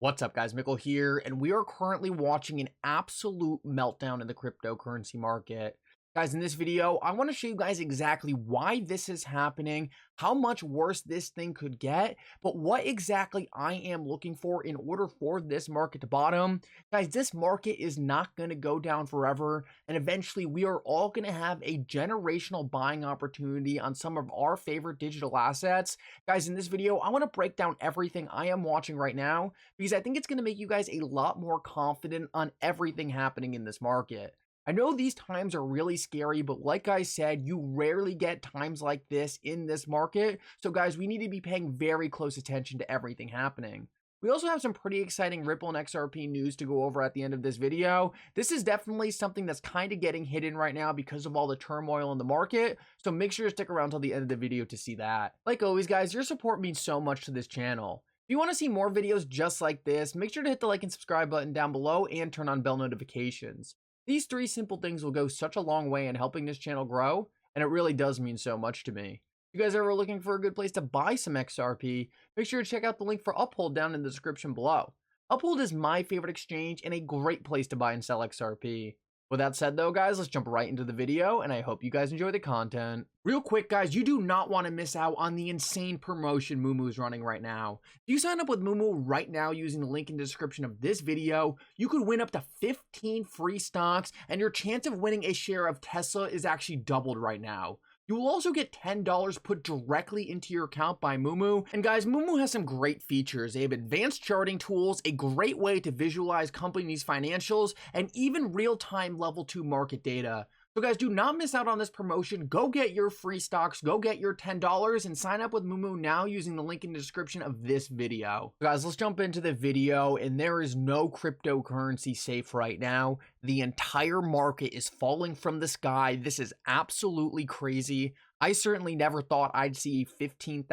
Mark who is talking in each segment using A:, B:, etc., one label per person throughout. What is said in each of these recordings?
A: What's up, guys? Mickle here, and we are currently watching an absolute meltdown in the cryptocurrency market. Guys, in this video, I want to show you guys exactly why this is happening, how much worse this thing could get, but what exactly I am looking for in order for this market to bottom. Guys, this market is not going to go down forever, and eventually we are all going to have a generational buying opportunity on some of our favorite digital assets. Guys, in this video, I want to break down everything I am watching right now because I think it's going to make you guys a lot more confident on everything happening in this market. I know these times are really scary, but like I said, you rarely get times like this in this market. So guys, we need to be paying very close attention to everything happening. We also have some pretty exciting Ripple and XRP news to go over at the end of this video. This is definitely something that's kind of getting hidden right now because of all the turmoil in the market. So make sure to stick around till the end of the video to see that. Like always, guys, your support means so much to this channel. If you want to see more videos just like this, make sure to hit the like and subscribe button down below and turn on bell notifications. These three simple things will go such a long way in helping this channel grow, and it really does mean so much to me. If you guys are ever looking for a good place to buy some XRP, make sure to check out the link for Uphold down in the description below. Uphold is my favorite exchange and a great place to buy and sell XRP. With that said though, guys, let's jump right into the video, and I hope you guys enjoy the content. Real quick, guys, you do not want to miss out on the insane promotion Moomoo is running right now. If you sign up with Moomoo right now using the link in the description of this video, you could win up to 15 free stocks, and your chance of winning a share of Tesla is actually doubled right now. You will also get $10 put directly into your account by Moomoo. And guys, Moomoo has some great features. They have advanced charting tools, a great way to visualize companies' financials, and even real-time level 2 market data. So guys, do not miss out on this promotion. Go get your free stocks, go get your $10, and sign up with Moomoo now using the link in the description of this video. So guys, let's jump into the video, and there is no cryptocurrency safe right now. The entire market is falling from the sky. This is absolutely crazy. I certainly never thought I'd see $15,000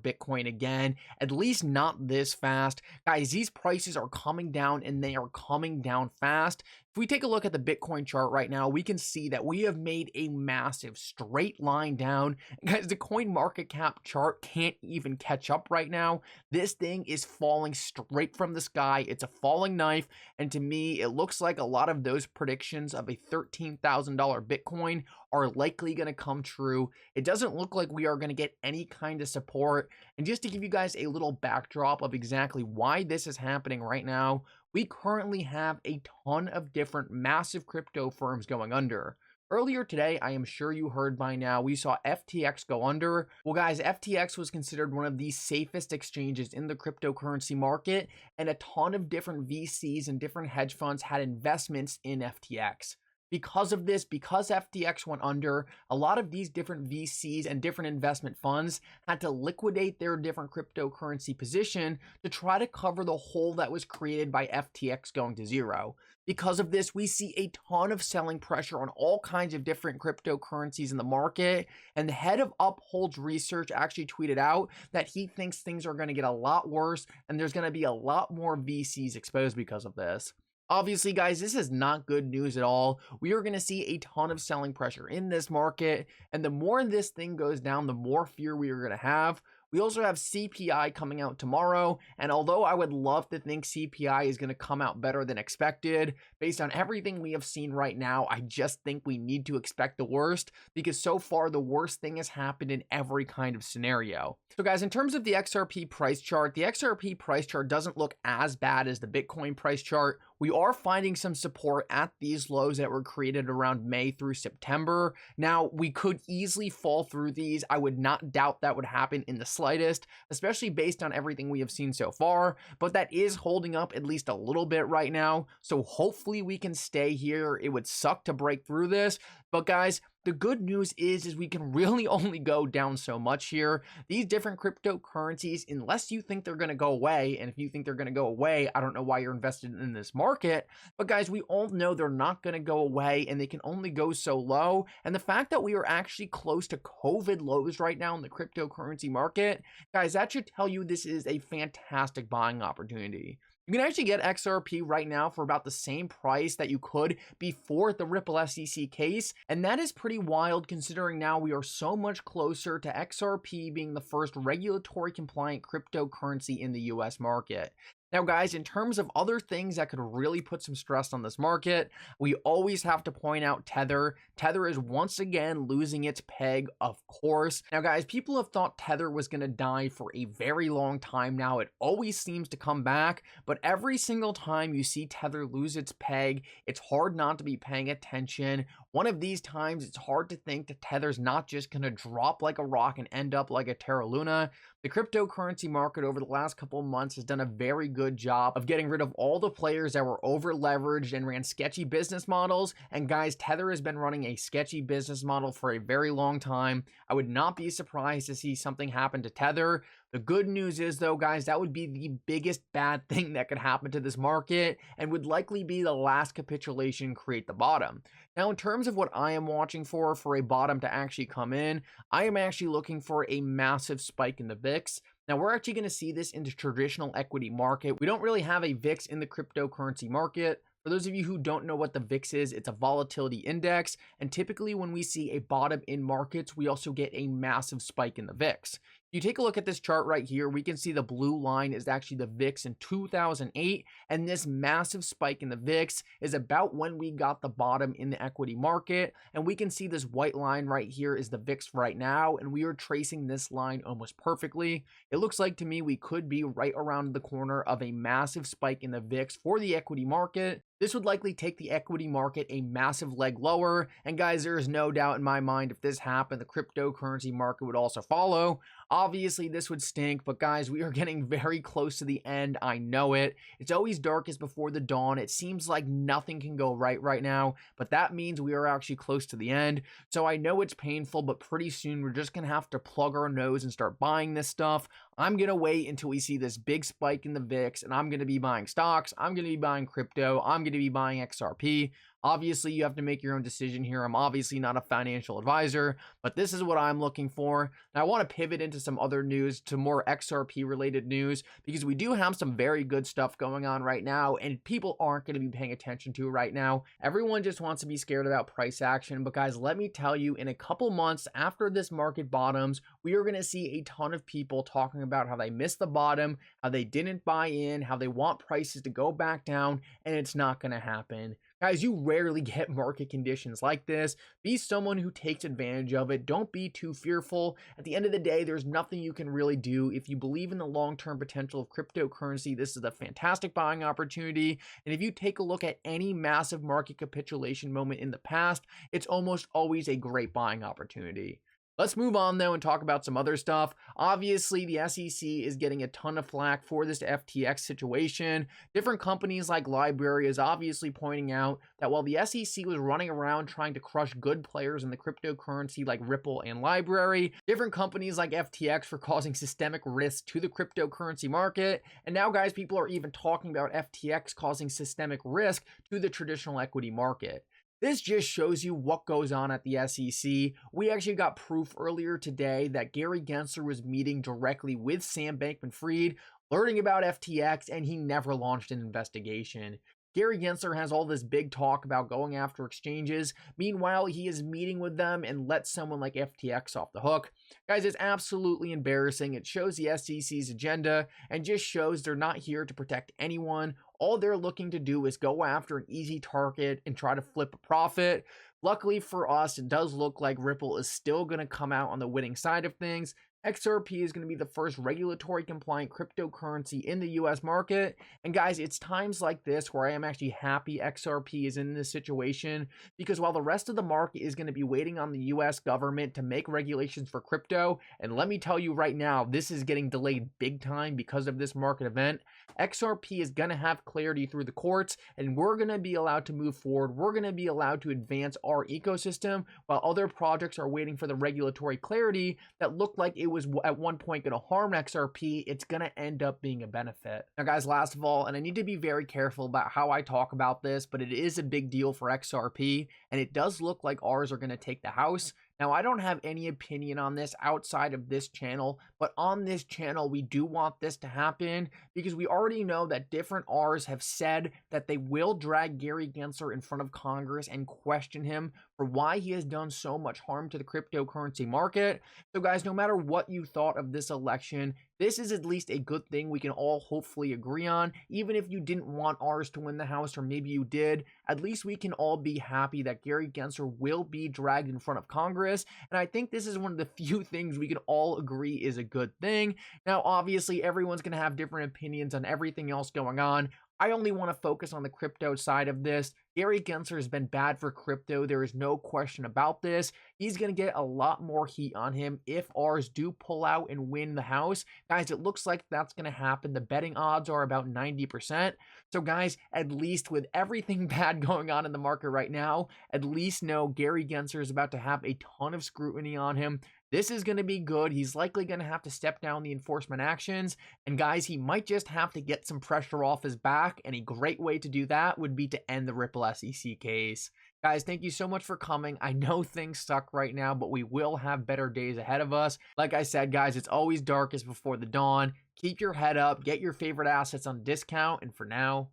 A: Bitcoin again, at least not this fast. Guys, these prices are coming down, and they are coming down fast. If we take a look at the Bitcoin chart right now, we can see that we have made a massive straight line down. Guys, the coin market cap chart can't even catch up right now. This thing is falling straight from the sky. It's a falling knife, and to me, it looks like a lot of those predictions of a $13,000 Bitcoin are likely going to come true. It doesn't look like we are going to get any kind of support. And just to give you guys a little backdrop of exactly why this is happening right now, we currently have a ton of different massive crypto firms going under. Earlier today, I am sure you heard by now, we saw FTX go under. Well, guys, FTX was considered one of the safest exchanges in the cryptocurrency market, and a ton of different VCs and different hedge funds had investments in FTX. Because of this, because FTX went under, a lot of these different VCs and different investment funds had to liquidate their different cryptocurrency position to try to cover the hole that was created by FTX going to zero. Because of this, we see a ton of selling pressure on all kinds of different cryptocurrencies in the market. And the head of Uphold's research actually tweeted out that he thinks things are going to get a lot worse, and there's going to be a lot more VCs exposed because of this. Obviously, guys, this is not good news at all. We are going to see a ton of selling pressure in this market, and the more this thing goes down, the more fear we are going to have. We also have CPI coming out tomorrow, and although I would love to think CPI is going to come out better than expected, based on everything we have seen right now, I just think we need to expect the worst, because so far the worst thing has happened in every kind of scenario. So guys, in terms of the XRP price chart, the XRP price chart doesn't look as bad as the Bitcoin price chart. We are finding some support at these lows that were created around May through September. Now, we could easily fall through these. I would not doubt that would happen in the slightest, especially based on everything we have seen so far, but that is holding up at least a little bit right now. So hopefully we can stay here. It would suck to break through this, but guys, the good news is we can really only go down so much here. These different cryptocurrencies, unless you think they're going to go away, and if you think they're going to go away, I don't know why you're invested in this market, but guys, we all know they're not going to go away, and they can only go so low. And the fact that we are actually close to COVID lows right now in the cryptocurrency market, guys, that should tell you this is a fantastic buying opportunity. You can actually get XRP right now for about the same price that you could before the Ripple SEC case, and that is pretty wild considering now we are so much closer to XRP being the first regulatory compliant cryptocurrency in the US market. Now, guys, in terms of other things that could really put some stress on this market, we always have to point out Tether. Tether is once again losing its peg, of course. Now, guys, people have thought Tether was going to die for a very long time now. It always seems to come back, but every single time you see Tether lose its peg, it's hard not to be paying attention. One of these times, it's hard to think that Tether's not just going to drop like a rock and end up like a Terra Luna. The cryptocurrency market over the last couple of months has done a very good job of getting rid of all the players that were over leveraged and ran sketchy business models. And guys, Tether has been running a sketchy business model for a very long time. I would not be surprised to see something happen to Tether. The good news is, though, guys, that would be the biggest bad thing that could happen to this market and would likely be the last capitulation, create the bottom. Now, in terms of what I am watching for a bottom to actually come in, I am actually looking for a massive spike in the VIX. Now, we're actually going to see this in the traditional equity market. We don't really have a VIX in the cryptocurrency market. For those of you who don't know what the VIX is, it's a volatility index. And typically when we see a bottom in markets, we also get a massive spike in the VIX. If you take a look at this chart right here, we can see the blue line is actually the VIX in 2008. And this massive spike in the VIX is about when we got the bottom in the equity market. And we can see this white line right here is the VIX right now. And we are tracing this line almost perfectly. It looks like to me we could be right around the corner of a massive spike in the VIX for the equity market. This would likely take the equity market a massive leg lower. And guys, there is no doubt in my mind if this happened, the cryptocurrency market would also follow. Obviously, this would stink, but guys, we are getting very close to the end. I know it. It's always darkest before the dawn. It seems like nothing can go right now, but that means we are actually close to the end. So I know it's painful, but pretty soon we're just going to have to plug our nose and start buying this stuff. I'm going to wait until we see this big spike in the VIX, and I'm going to be buying stocks. I'm going to be buying crypto. I'm going to be buying XRP. Obviously, you have to make your own decision here. I'm obviously not a financial advisor, but this is what I'm looking for. Now, I want to pivot into some other news, to more XRP related news, because we do have some very good stuff going on right now, and people aren't going to be paying attention to right now. Everyone just wants to be scared about price action, but guys, let me tell you, in a couple months after this market bottoms, we are going to see a ton of people talking about how they missed the bottom, how they didn't buy in, how they want prices to go back down, and it's not going to happen. Guys, you rarely get market conditions like this. Be someone who takes advantage of it. Don't be too fearful. At the end of the day, there's nothing you can really do. If you believe in the long-term potential of cryptocurrency, this is a fantastic buying opportunity. And if you take a look at any massive market capitulation moment in the past, it's almost always a great buying opportunity. Let's move on though and talk about some other stuff. Obviously, the SEC is getting a ton of flack for this FTX situation. Different companies like LBRY is obviously pointing out that while the SEC was running around trying to crush good players in the cryptocurrency like Ripple and LBRY, different companies like FTX were causing systemic risk to the cryptocurrency market. And now, guys, people are even talking about FTX causing systemic risk to the traditional equity market. This just shows you what goes on at the SEC. We actually got proof earlier today that Gary Gensler was meeting directly with Sam Bankman-Fried, learning about FTX, and he never launched an investigation. Gary Gensler has all this big talk about going after exchanges. Meanwhile, he is meeting with them and lets someone like FTX off the hook. Guys, it's absolutely embarrassing. It shows the SEC's agenda and just shows they're not here to protect anyone. All they're looking to do is go after an easy target and try to flip a profit. Luckily for us, it does look like Ripple is still going to come out on the winning side of things. XRP is going to be the first regulatory compliant cryptocurrency in the US market. And guys, it's times like this where I am actually happy XRP is in this situation, because while the rest of the market is going to be waiting on the US government to make regulations for crypto, and let me tell you right now, this is getting delayed big time because of this market event, XRP is going to have clarity through the courts, and we're going to be allowed to move forward. We're going to be allowed to advance our ecosystem while other projects are waiting for the regulatory clarity that looked like it was at one point going to harm XRP. It's going to end up being a benefit. Now, guys, last of all, and I need to be very careful about how I talk about this, but it is a big deal for XRP, and it does look like ours are going to take the house. Now, I don't have any opinion on this outside of this channel, but on this channel, we do want this to happen because we already know that different R's have said that they will drag Gary Gensler in front of Congress and question him for why he has done so much harm to the cryptocurrency market. So guys, no matter what you thought of this election, this is at least a good thing we can all hopefully agree on. Even if you didn't want ours to win the House, or maybe you did, at least we can all be happy that Gary Gensler will be dragged in front of Congress. And I think this is one of the few things we can all agree is a good thing. Now, obviously, everyone's going to have different opinions on everything else going on. I only want to focus on the crypto side of this. Gary Gensler has been bad for crypto. There is no question about this. He's going to get a lot more heat on him if ours do pull out and win the House. Guys, it looks like that's going to happen. The betting odds are about 90%. So guys, at least with everything bad going on in the market right now, at least know Gary Gensler is about to have a ton of scrutiny on him. This is going to be good. He's likely going to have to step down the enforcement actions. And guys, he might just have to get some pressure off his back. And a great way to do that would be to end the Ripple SEC case. Guys, thank you so much for coming. I know things suck right now, but we will have better days ahead of us. Like I said, guys, it's always darkest before the dawn. Keep your head up. Get your favorite assets on discount. And for now,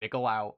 A: Mickle out.